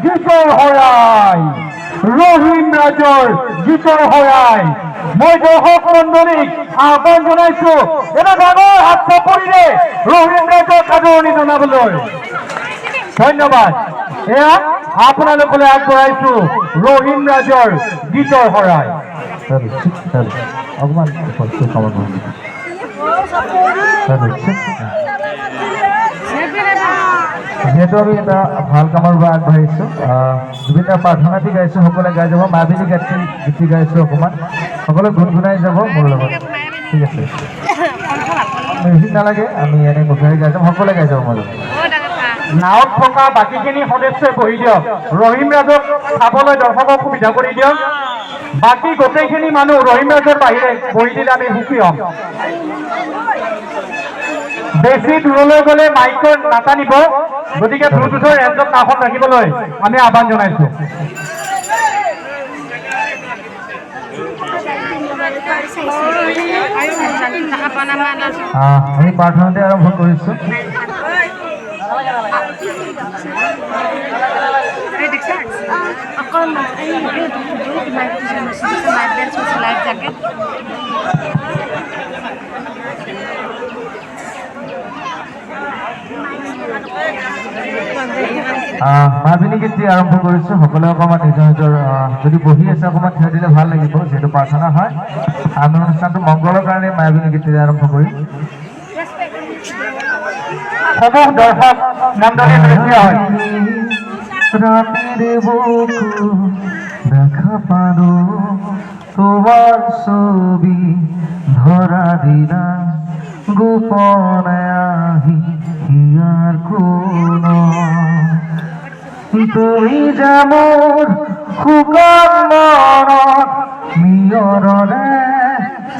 গীতৰ শৰাই ৰহিম ৰাজৰ গীতৰ শৰাই মই দৰ্শক মণ্ডলীক আহ্বান জনাইছো এটা ডাঙৰ হাত চাপৰিৰে ৰহিম ৰাজক আদৰণি জনাবলৈ ধন্যবাদ এয়া আপোনালোকলৈ আগবঢ়াইছো ৰহিম ৰাজৰ গীতৰ শৰাই অকমান যিহেতু আমি এটা ভাল কামৰ বাবে আগবাঢ়িছোঁ জুবিন দাৰ প্ৰাৰ্থনাটি গাইছোঁ সকলোৱে গাই যাব মায়াবিনী গীতি গাইছোঁ অকণমান সকলোৱে গুণগুণাই যাব মোৰ লগত ঠিক আছে মিউজিক নালাগে আমি এনেই মুখেৰে গাই যাম সকলোৱে গাই যাব মোৰ লগত নাৱত থকা বাকীখিনি সদস্যই বহি দিয়ক ৰহিম ৰাজক চাবলৈ দৰ্শকক সুবিধা কৰি দিয়ক বাকী গোটেইখিনি মানুহ ৰহিম ৰাজৰ বাহিৰে বহি দিলে আমি সুখী হ'ম বেছি দূৰলৈ গ'লে মাইকৰ নাটানিব গতিকে ব্লুটুথৰ ৰেঞ্জত নাখন ৰাখিবলৈ আমি আহ্বান জনাইছোঁ আমি প্ৰাৰ্থনাতে আৰম্ভ কৰিছোঁ মায়াবিনী গীতি আৰম্ভ কৰিছোঁ সকলোৱে অকণমান নিজৰ নিজৰ যদি বহি আছে অকণমান থিয় দিলে ভাল লাগিব যিহেতু প্ৰাৰ্থনা হয় আমি অনুষ্ঠানটো মংগলৰ কাৰণে মায়াবিনী গীতিৰে আৰম্ভ কৰিম সমূহ দৰ্শক মণ্ডলী থিয় হয় ৰাতেৰ বুকু দেখা পাৰো তোমাৰ ছবি ধৰা দিলা গোপনে আহি হিয়াৰ কোন তুমি যেমন শুকান মনত মিয়ৰৰে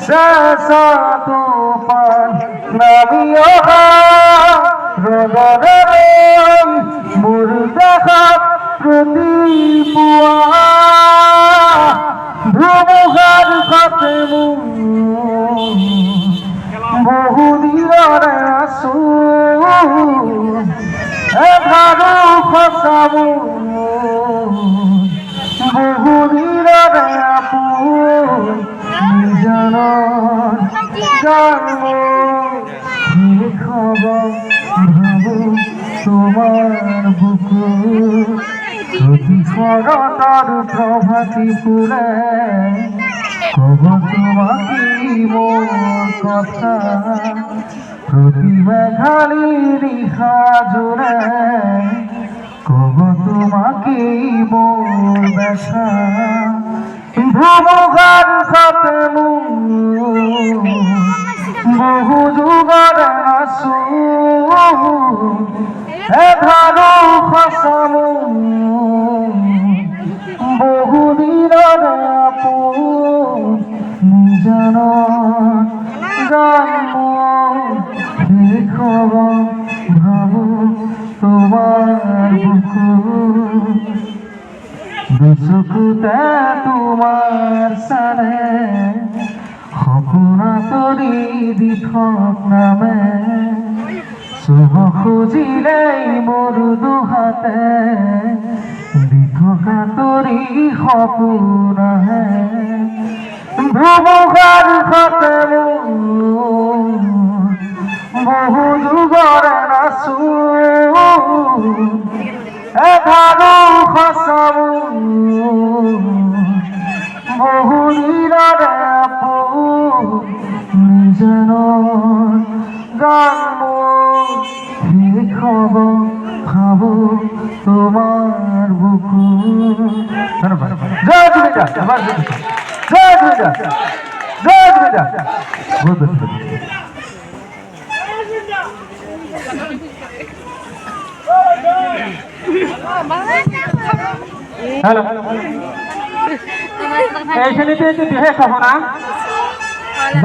চেঁচা তুফান নামি অহা ৰ'দৰে মোৰ দেখাত প্ৰতিপুৱা ধুমুহাৰ ঘাটে বহু দিনৰে আছো এঘাৰো সঁচাবো বহু দিনৰে আপোন নিজানৰ জন্ম খবৰ ভাবো তোমার বুকু প্রতিফলতার প্রভাতি ফুলে কব তোমাকে মোর কথা প্রতিমেঘালি নিশা জোরে কব তোমাকে মোর ব্যথা ধুমুহার সাথে বহু যুগর আছো এঘাৰো সঁচামো বহু দিনৰে আপোন নিজানৰ জন্ম শেষ হ'ব ভাবো তোমাৰ বুকু দুচকুতে তোমাৰ চালে সপোনা তৰি দিঠক নামে শুভ খুজিলেই মোৰ দুহাতে দিঠকা তৰি সপোন আহে ধুমুহাৰ ঘাটে বহু যুগৰে নাচো এঘাৰো সঁচাবো বহু দিনৰে আপোন নিজানৰ জন্ম শেষ হ'ব ভাবো তোমার বুকু জয় জুবিদা জয় জুবিদা জয় জুবিদা বহুত বহুত হ্যালো এইখানে বিশেষ ঘটনা